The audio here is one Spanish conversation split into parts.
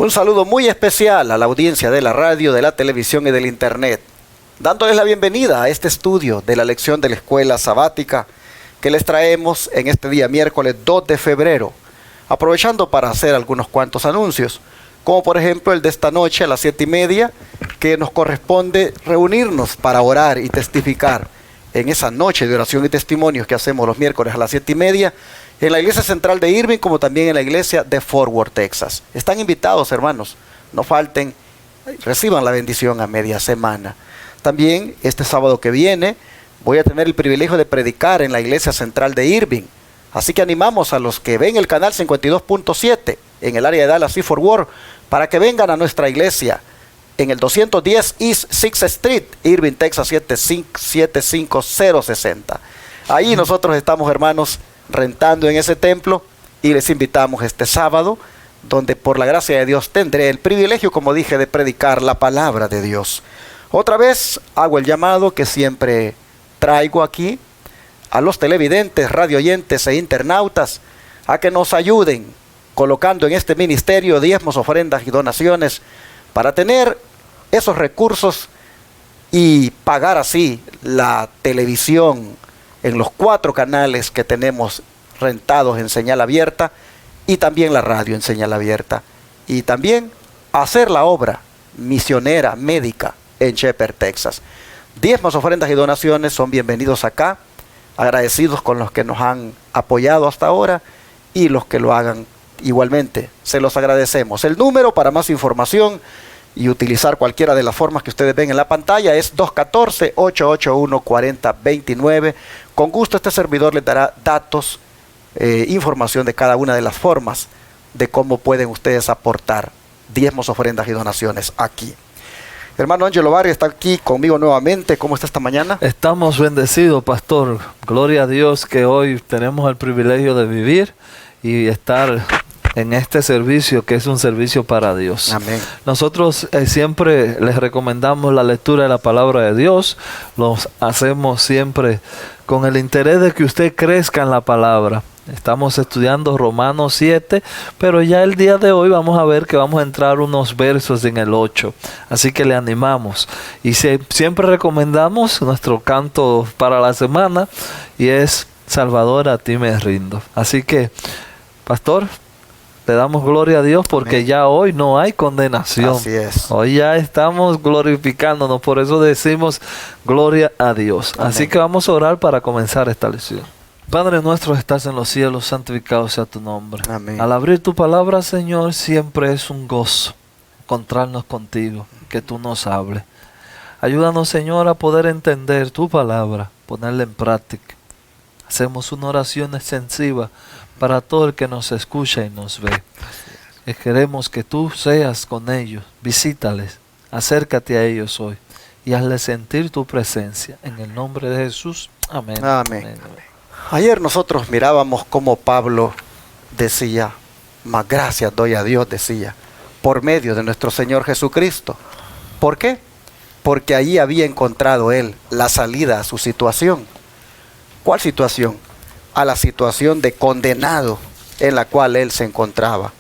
Un saludo muy especial a la audiencia de la radio, de la televisión y del internet, dándoles la bienvenida a este estudio de la lección de la escuela sabática que les traemos en este día miércoles 2 de febrero, aprovechando para hacer algunos cuantos anuncios, como por ejemplo el de esta noche a las 7:30, que nos corresponde reunirnos para orar y testificar en esa noche de oración y testimonios que hacemos los miércoles a las 7:30, en la iglesia central de Irving, como también en la iglesia de Fort Worth, Texas. Están invitados, hermanos, no falten, reciban la bendición a media semana. También este sábado que viene voy a tener el privilegio de predicar en la iglesia central de Irving, así que animamos a los que ven el canal 52.7 en el área de Dallas y Fort Worth para que vengan a nuestra iglesia en el 210 East 6th Street, Irving, Texas 75060. Ahí nosotros estamos, hermanos, rentando en ese templo y les invitamos este sábado, donde por la gracia de Dios tendré el privilegio, como dije, de predicar la palabra de Dios. Otra vez hago el llamado que siempre traigo aquí a los televidentes, radioyentes e internautas a que nos ayuden colocando en este ministerio diezmos, ofrendas y donaciones para tener esos recursos y pagar así la televisión en los 4 canales que tenemos rentados en señal abierta y también la radio en señal abierta, y también hacer la obra misionera médica en Shepherd, Texas. Diezmos, ofrendas y donaciones son bienvenidos acá, agradecidos con los que nos han apoyado hasta ahora y los que lo hagan igualmente, se los agradecemos. El número para más información y utilizar cualquiera de las formas que ustedes ven en la pantalla es 214-881-4029. Con gusto este servidor les dará datos, información de cada una de las formas de cómo pueden ustedes aportar diezmos, ofrendas y donaciones aquí. Hermano Ángelo Barrio está aquí conmigo nuevamente. ¿Cómo está esta mañana? Estamos bendecidos, pastor. Gloria a Dios que hoy tenemos el privilegio de vivir y estar en este servicio, que es un servicio para Dios. Amén. Nosotros siempre les recomendamos la lectura de la palabra de Dios. Los hacemos siempre con el interés de que usted crezca en la palabra. Estamos estudiando Romanos 7, pero ya el día de hoy vamos a ver que vamos a entrar unos versos en el 8. Así que le animamos. Y siempre recomendamos nuestro canto para la semana, y es Salvador, a ti me rindo. Así que, pastor, le damos gloria a Dios porque amén, ya hoy no hay condenación. Así es. Hoy ya estamos glorificándonos, por eso decimos gloria a Dios. Amén. Así que vamos a orar para comenzar esta lección. Padre nuestro, estás en los cielos, santificado sea tu nombre. Amén. Al abrir tu palabra, Señor, siempre es un gozo encontrarnos contigo, que tú nos hables. Ayúdanos, Señor, a poder entender tu palabra, ponerla en práctica. Hacemos una oración extensiva para todo el que nos escucha y nos ve. Queremos que tú seas con ellos, visítales, acércate a ellos hoy y hazles sentir tu presencia. En el nombre de Jesús, amén. Amén. Amén. Ayer nosotros mirábamos cómo Pablo decía, más gracias doy a Dios, decía, por medio de nuestro Señor Jesucristo. ¿Por qué? Porque allí había encontrado él la salida a su situación. ¿Cuál situación? A la situación de condenado en la cual él se encontraba.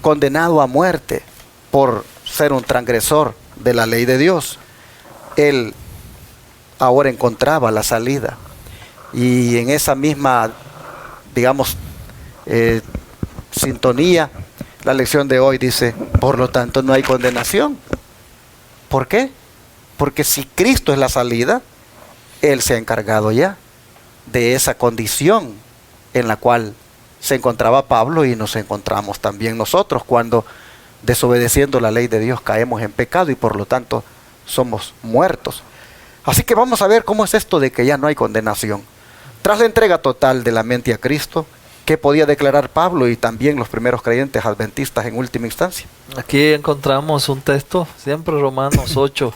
Condenado a muerte por ser un transgresor de la ley de Dios. Él ahora encontraba la salida. Y en esa misma, digamos, sintonía, la lección de hoy dice, por lo tanto no hay condenación. ¿Por qué? Porque si Cristo es la salida, Él se ha encargado ya de esa condición en la cual se encontraba Pablo y nos encontramos también nosotros cuando, desobedeciendo la ley de Dios, caemos en pecado y por lo tanto somos muertos. Así que vamos a ver cómo es esto de que ya no hay condenación. Tras la entrega total de la mente a Cristo, ¿qué podía declarar Pablo y también los primeros creyentes adventistas en última instancia? Aquí encontramos un texto, siempre Romanos 8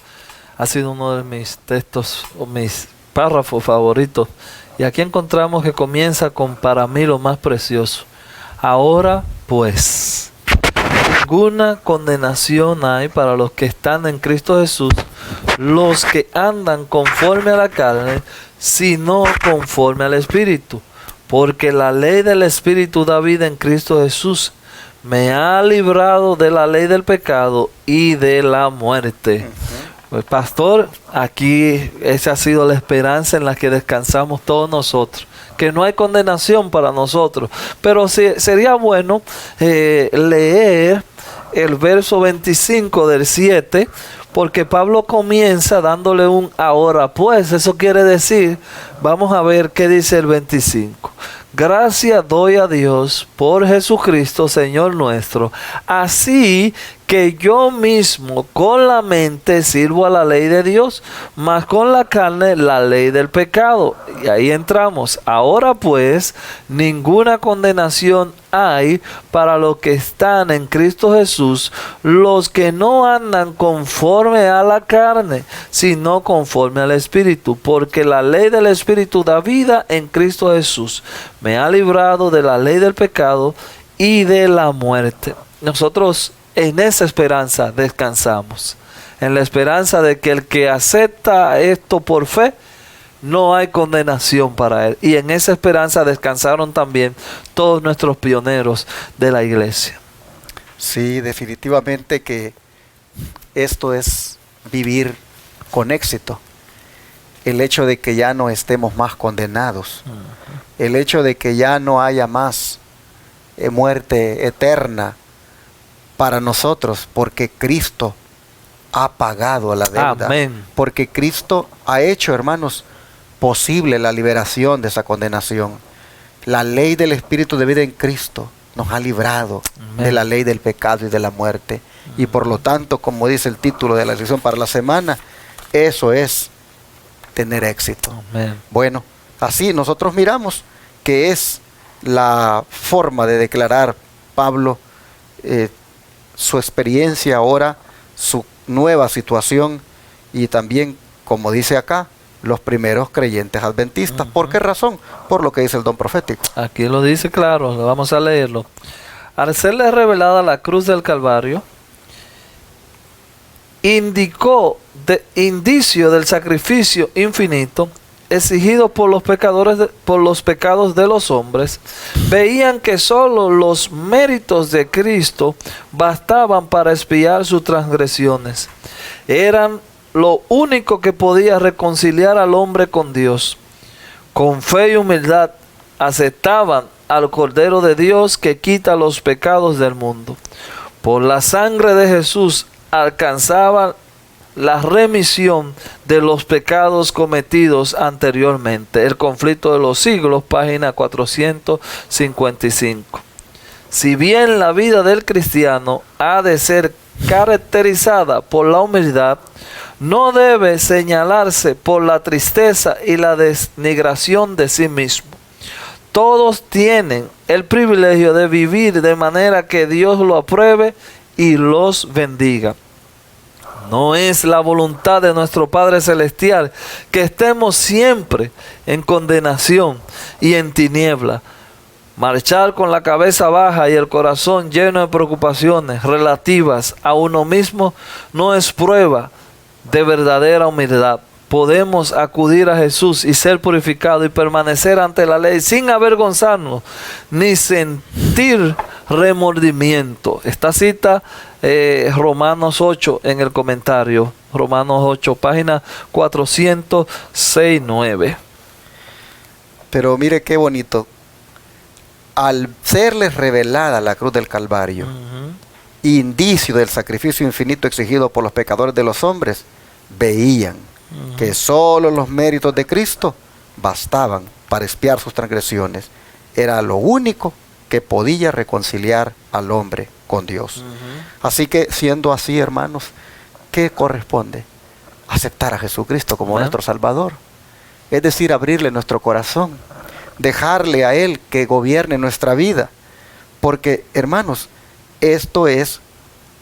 ha sido uno de mis textos o mis párrafos favoritos. Y aquí encontramos que comienza con, para mí, lo más precioso. Ahora pues, ninguna condenación hay para los que están en Cristo Jesús, los que andan conforme a la carne, sino conforme al Espíritu. Porque la ley del Espíritu da vida en Cristo Jesús, me ha librado de la ley del pecado y de la muerte. Pues, pastor, aquí esa ha sido la esperanza en la que descansamos todos nosotros, que no hay condenación para nosotros. Pero sería bueno leer el verso 25 del 7, porque Pablo comienza dándole un ahora pues. Eso quiere decir, vamos a ver qué dice el 25. Gracias doy a Dios por Jesucristo, Señor nuestro. Así que yo mismo con la mente sirvo a la ley de Dios, mas con la carne la ley del pecado. Y ahí entramos. Ahora pues, ninguna condenación hay para los que están en Cristo Jesús, los que no andan conforme a la carne, sino conforme al Espíritu, porque la ley del Espíritu da vida en Cristo Jesús. Me ha librado de la ley del pecado y de la muerte. Nosotros en esa esperanza descansamos, en la esperanza de que el que acepta esto por fe, no hay condenación para él. Y en esa esperanza descansaron también todos nuestros pioneros de la iglesia. Sí, definitivamente que esto es vivir con éxito. El hecho de que ya no estemos más condenados. El hecho de que ya no haya más muerte eterna para nosotros, porque Cristo ha pagado la deuda. Amén. Porque Cristo ha hecho, hermanos, posible la liberación de esa condenación. La ley del Espíritu de vida en Cristo nos ha librado de la ley del pecado y de la muerte. Y por lo tanto, como dice el título de la lección para la semana, eso es tener éxito. Amén. Bueno, así nosotros miramos que es la forma de declarar Pablo su experiencia ahora, su nueva situación, y también, como dice acá, los primeros creyentes adventistas. ¿Por qué razón? Por lo que dice el don profético. Aquí lo dice claro, vamos a leerlo. Al serle revelada la cruz del Calvario, indicio del sacrificio infinito exigido por los pecadores por los pecados de los hombres, veían que solo los méritos de Cristo bastaban para expiar sus transgresiones. Eran lo único que podía reconciliar al hombre con Dios. Con fe y humildad aceptaban al Cordero de Dios que quita los pecados del mundo. Por la sangre de Jesús alcanzaban la remisión de los pecados cometidos anteriormente. El conflicto de los siglos, página 455. Si bien la vida del cristiano ha de ser caracterizada por la humildad, no debe señalarse por la tristeza y la denigración de sí mismo. Todos tienen el privilegio de vivir de manera que Dios lo apruebe y los bendiga. No es la voluntad de nuestro Padre Celestial que estemos siempre en condenación y en tiniebla. Marchar con la cabeza baja y el corazón lleno de preocupaciones relativas a uno mismo no es prueba de verdadera humildad. Podemos acudir a Jesús y ser purificados y permanecer ante la ley sin avergonzarnos ni sentir remordimiento. Esta cita Romanos 8 en el comentario. Romanos 8, página 406-9. Pero mire qué bonito. Al serles revelada la cruz del Calvario, indicio del sacrificio infinito exigido por los pecadores de los hombres, veían que solo los méritos de Cristo bastaban para expiar sus transgresiones. Era lo único que podía reconciliar al hombre con Dios. Así que, siendo así, hermanos, ¿qué corresponde? Aceptar a Jesucristo como nuestro Salvador. Es decir, abrirle nuestro corazón, dejarle a Él que gobierne nuestra vida. Porque, hermanos, esto es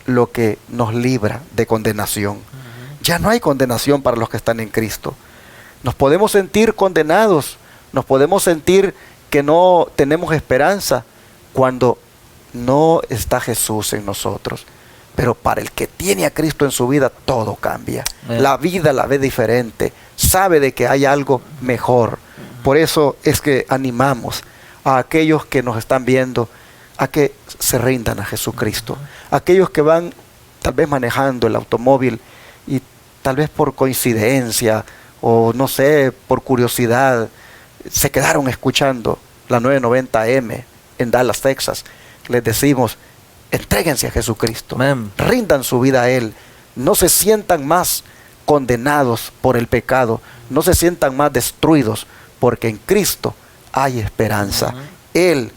lo que nos libra de condenación. Ya no hay condenación para los que están en Cristo. Nos podemos sentir condenados, nos podemos sentir que no tenemos esperanza cuando no está Jesús en nosotros. Pero para el que tiene a Cristo en su vida, todo cambia. La vida la ve diferente, sabe de que hay algo mejor. Por eso es que animamos a aquellos que nos están viendo a que se rindan a Jesucristo. Aquellos que van tal vez manejando el automóvil y tal vez por coincidencia o no sé, por curiosidad, se quedaron escuchando la 990M en Dallas, Texas. Les decimos, entréguense a Jesucristo. Amén. Rindan su vida a Él. No se sientan más condenados por el pecado. No se sientan más destruidos, porque en Cristo hay esperanza. Él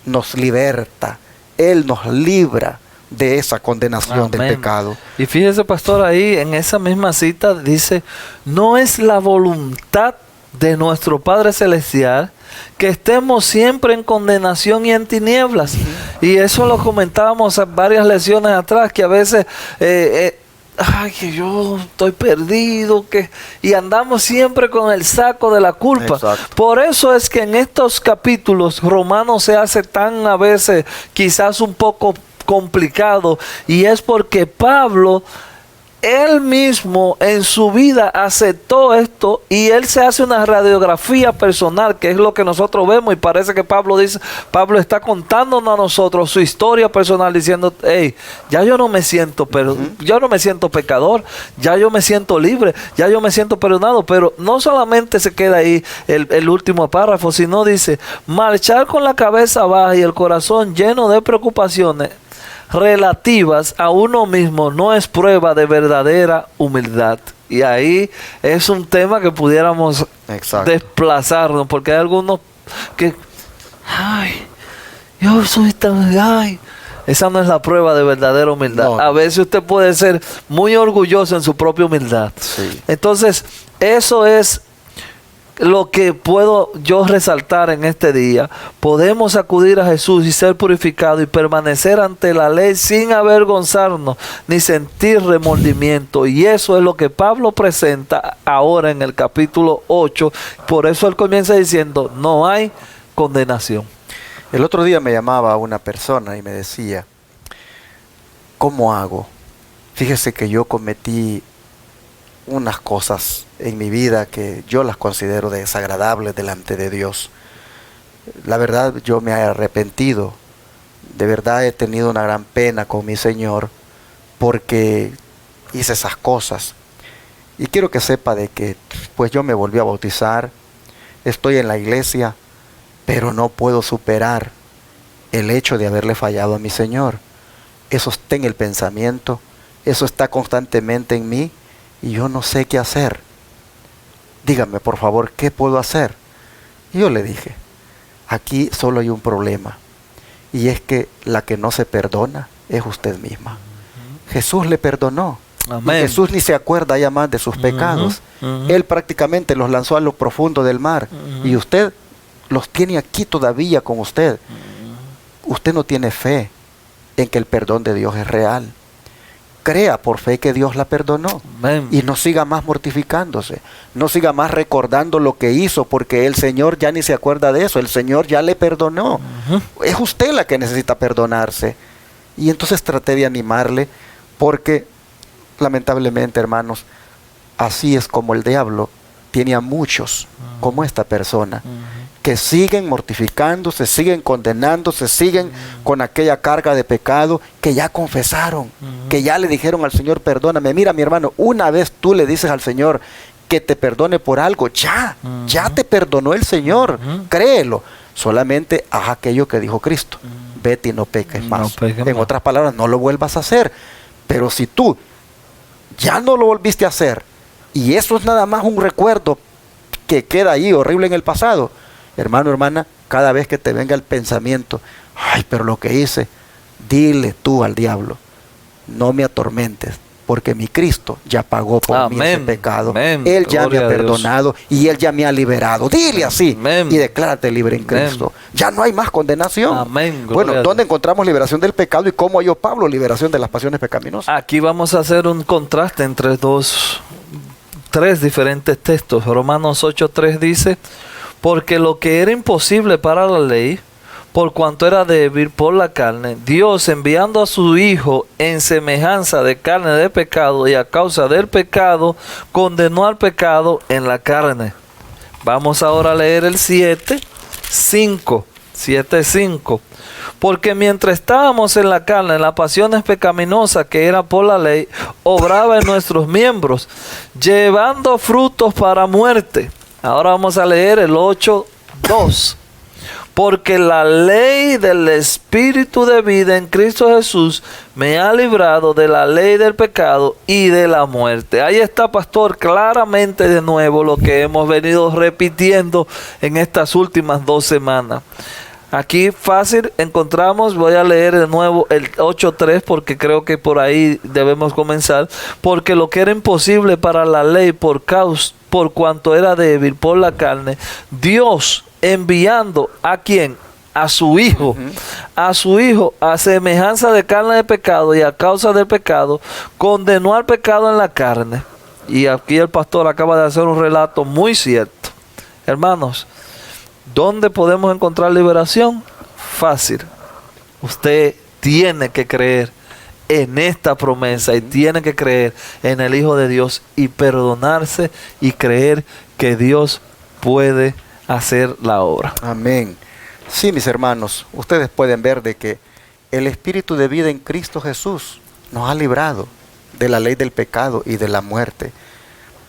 nos liberta. Él nos libra de esa condenación del pecado. Y fíjese, pastor, ahí en esa misma cita dice, no es la voluntad de nuestro Padre Celestial que estemos siempre en condenación y en tinieblas. Y eso lo comentábamos en varias lecciones atrás, que a veces ay, que yo estoy perdido, y andamos siempre con el saco de la culpa. Exacto. Por eso es que en estos capítulos Romanos se hace tan a veces quizás un poco complicado, y es porque Pablo él mismo en su vida aceptó esto, y él se hace una radiografía personal, que es lo que nosotros vemos, y parece que Pablo está contándonos a nosotros su historia personal, diciendo, hey, ya yo no me siento, yo no me siento pecador, ya yo me siento libre, ya yo me siento perdonado. Pero no solamente se queda ahí el último párrafo, sino dice, marchar con la cabeza baja y el corazón lleno de preocupaciones relativas a uno mismo no es prueba de verdadera humildad. Y ahí es un tema que pudiéramos desplazarnos, porque hay algunos que, ay, yo soy tan, ay, esa no es la prueba de verdadera humildad. No. A veces usted puede ser muy orgulloso en su propia humildad. Sí. Entonces, eso es lo que puedo yo resaltar en este día. Podemos acudir a Jesús y ser purificados y permanecer ante la ley sin avergonzarnos ni sentir remordimiento. Y eso es lo que Pablo presenta ahora en el capítulo 8. Por eso él comienza diciendo, no hay condenación. El otro día me llamaba una persona y me decía, ¿cómo hago? Fíjese que yo cometí unas cosas en mi vida que yo las considero desagradables delante de Dios. La verdad, yo me he arrepentido. De verdad he tenido una gran pena con mi Señor porque hice esas cosas. Y quiero que sepa de que pues yo me volví a bautizar, estoy en la iglesia, pero no puedo superar el hecho de haberle fallado a mi Señor. Eso está en el pensamiento, eso está constantemente en mí, y yo no sé qué hacer. Dígame, por favor, ¿qué puedo hacer? Y yo le dije, aquí solo hay un problema, y es que la que no se perdona es usted misma. Jesús le perdonó. Amén. Jesús ni se acuerda ya más de sus pecados. Él prácticamente los lanzó a lo profundo del mar, y usted los tiene aquí todavía con usted. Usted no tiene fe en que el perdón de Dios es real. Crea por fe que Dios la perdonó. Amén. Y no siga más mortificándose, no siga más recordando lo que hizo, porque el Señor ya ni se acuerda de eso. El Señor ya le perdonó. Es usted la que necesita perdonarse. Y entonces traté de animarle, porque lamentablemente, hermanos, así es como el diablo tiene a muchos como esta persona, que siguen mortificándose, siguen condenándose, siguen con aquella carga de pecado que ya confesaron, que ya le dijeron al Señor, perdóname. Mira, mi hermano, una vez tú le dices al Señor que te perdone por algo, ya te perdonó el Señor, créelo. Solamente haz aquello que dijo Cristo, vete y no peques más. En otras palabras, no lo vuelvas a hacer. Pero si tú ya no lo volviste a hacer, y eso es nada más un recuerdo que queda ahí horrible en el pasado, hermano, hermana, cada vez que te venga el pensamiento, ay, pero lo que hice, dile tú al diablo, no me atormentes, porque mi Cristo ya pagó por mí ese pecado. Amén. Él ya me ha perdonado y Él ya me ha liberado. Dile así. Amén. Y declárate libre en Cristo. Ya no hay más condenación. Amén. Bueno, ¿dónde encontramos liberación del pecado y cómo halló Pablo liberación de las pasiones pecaminosas? Aquí vamos a hacer un contraste entre tres diferentes textos. Romanos 8:3 dice, porque lo que era imposible para la ley, por cuanto era débil por la carne, Dios, enviando a su Hijo en semejanza de carne de pecado, y a causa del pecado, condenó al pecado en la carne. Vamos ahora a leer el 7:5. 7:5. Porque mientras estábamos en la carne, en las pasiones pecaminosas que era por la ley, obraba en nuestros miembros, llevando frutos para muerte. Ahora vamos a leer el 8:2. Porque la ley del Espíritu de vida en Cristo Jesús me ha librado de la ley del pecado y de la muerte. Ahí está, pastor, claramente de nuevo lo que hemos venido repitiendo en estas últimas 2 semanas. Aquí fácil encontramos, voy a leer de nuevo el 8:3 porque creo que por ahí debemos comenzar. Porque lo que era imposible para la ley por cuanto era débil por la carne, Dios enviando ¿a quién? A su Hijo. A su Hijo, a semejanza de carne de pecado y a causa del pecado, condenó al pecado en la carne. Y aquí el pastor acaba de hacer un relato muy cierto. Hermanos, ¿dónde podemos encontrar liberación? Fácil. Usted tiene que creer en esta promesa y tiene que creer en el Hijo de Dios y perdonarse y creer que Dios puede hacer la obra. Amén. Sí, mis hermanos, ustedes pueden ver de que el Espíritu de vida en Cristo Jesús nos ha librado de la ley del pecado y de la muerte.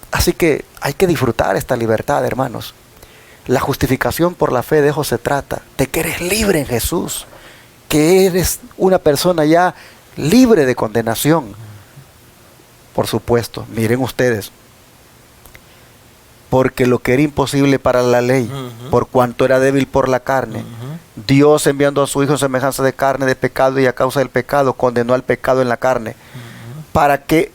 Así que hay que disfrutar esta libertad, hermanos. La justificación por la fe, de eso se trata, de que eres libre en Jesús, que eres una persona ya libre de condenación. Por supuesto, miren ustedes, porque lo que era imposible para la ley, por cuanto era débil por la carne, Dios enviando a su Hijo en semejanza de carne de pecado y a causa del pecado, condenó al pecado en la carne, para que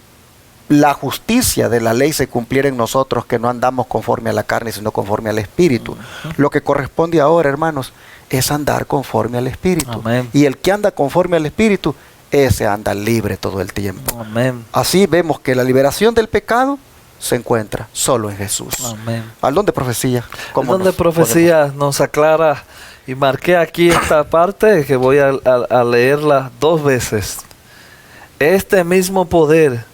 la justicia de la ley se cumpliera en nosotros, que no andamos conforme a la carne, sino conforme al Espíritu. Lo que corresponde ahora, hermanos, es andar conforme al Espíritu. Amén. Y el que anda conforme al Espíritu, ese anda libre todo el tiempo. Amén. Así vemos que la liberación del pecado se encuentra solo en Jesús. Amén. ¿Al don de profecía? El don de profecía nos aclara, y marqué aquí esta parte que voy a leerla 2 veces. Este mismo poder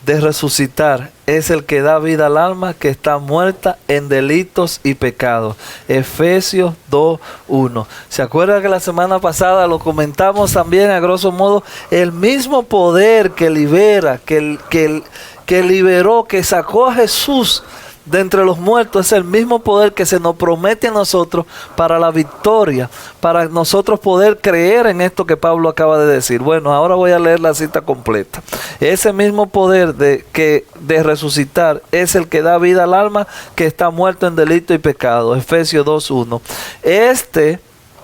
de resucitar es el que da vida al alma que está muerta en delitos y pecados. Efesios 2:1. ¿Se acuerdan que la semana pasada lo comentamos también a grosso modo? El mismo poder que libera, que liberó, que sacó a Jesús de entre los muertos, es el mismo poder que se nos promete a nosotros para la victoria, para nosotros poder creer en esto que Pablo acaba de decir. Bueno, ahora voy a leer la cita completa. Ese mismo poder de resucitar es el que da vida al alma que está muerto en delito y pecado. Efesios 2:1.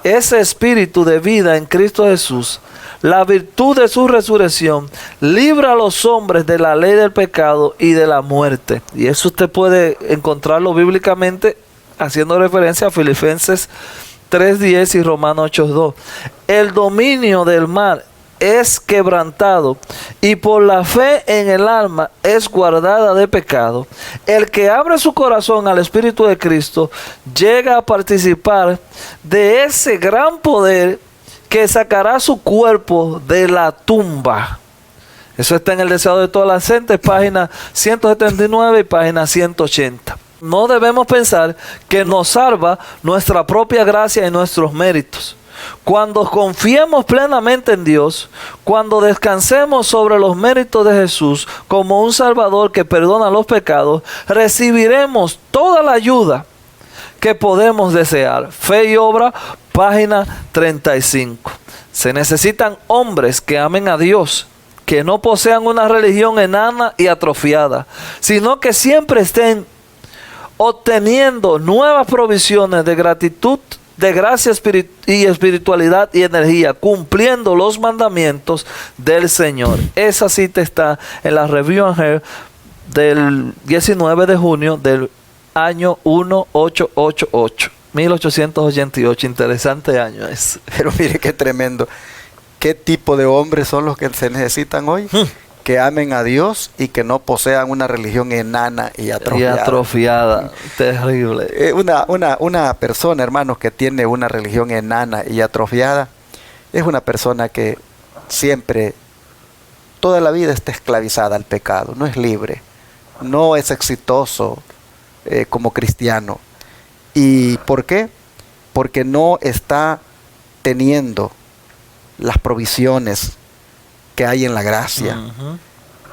Ese espíritu de vida en Cristo Jesús, la virtud de su resurrección, libra a los hombres de la ley del pecado y de la muerte. Y eso usted puede encontrarlo bíblicamente haciendo referencia a Filipenses 3:10 y Romanos 8:2. El dominio del mal es quebrantado y por la fe en el alma es guardada de pecado. El que abre su corazón al Espíritu de Cristo llega a participar de ese gran poder que sacará su cuerpo de la tumba. Eso está en El Deseo de todas las gentes, página 179 y página 180. No debemos pensar que nos salva nuestra propia gracia y nuestros méritos. Cuando confiemos plenamente en Dios, cuando descansemos sobre los méritos de Jesús como un Salvador que perdona los pecados, recibiremos toda la ayuda que podemos desear. Fe y obra, página 35. Se necesitan hombres que amen a Dios, que no posean una religión enana y atrofiada, sino que siempre estén obteniendo nuevas provisiones de gratitud, de gracia y espiritualidad y energía, cumpliendo los mandamientos del Señor. Esa cita está en la Review and Herald del 19 de junio del año 1888. Interesante año es. Pero mire qué tremendo. ¿Qué tipo de hombres son los que se necesitan hoy? Que amen a Dios y que no posean una religión enana y atrofiada. Terrible. Una persona, hermanos, que tiene una religión enana y atrofiada, es una persona que siempre, toda la vida está esclavizada al pecado. No es libre. No es exitoso como cristiano. ¿Y por qué? porque no está teniendo las provisiones que hay en la gracia.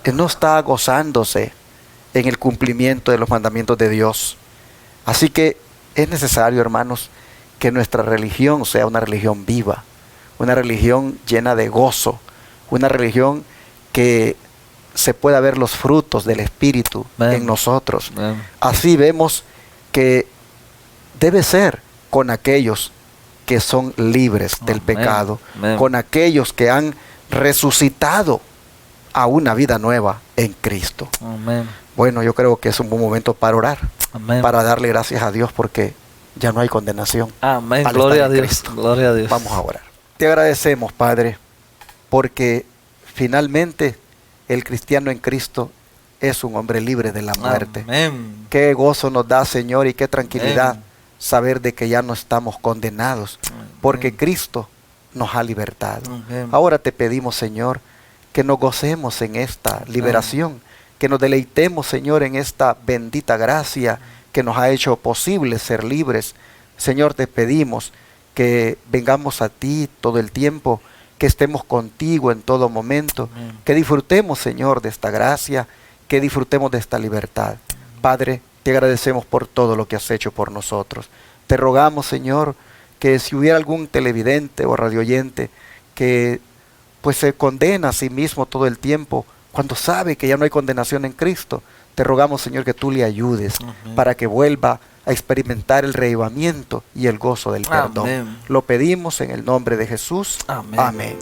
Que no está gozándose en el cumplimiento de los mandamientos de Dios. Así que es necesario, hermanos, que nuestra religión sea una religión viva, una religión llena de gozo, una religión que se pueda ver los frutos del Espíritu en nosotros. Así vemos que debe ser con aquellos que son libres del pecado, con aquellos que han resucitado a una vida nueva en Cristo. Bueno, yo creo que es un buen momento para orar, para darle gracias a Dios porque ya no hay condenación. Gloria a Dios. Gloria a Dios. Vamos a orar. Te agradecemos, Padre, porque finalmente el cristiano en Cristo es un hombre libre de la muerte. Qué gozo nos da, Señor, y qué tranquilidad saber de que ya no estamos condenados, porque Cristo nos ha libertado. Ahora te pedimos, Señor, que nos gocemos en esta liberación, que nos deleitemos, Señor, en esta bendita gracia que nos ha hecho posible ser libres. Señor, te pedimos que vengamos a ti todo el tiempo, que estemos contigo en todo momento, que disfrutemos, Señor, de esta gracia, que disfrutemos de esta libertad. Padre, te agradecemos por todo lo que has hecho por nosotros. Te rogamos, Señor, que si hubiera algún televidente o radioyente que pues se condena a sí mismo todo el tiempo, cuando sabe que ya no hay condenación en Cristo, te rogamos, Señor, que tú le ayudes para que vuelva a experimentar el reavivamiento y el gozo del perdón. Lo pedimos en el nombre de Jesús. Amén.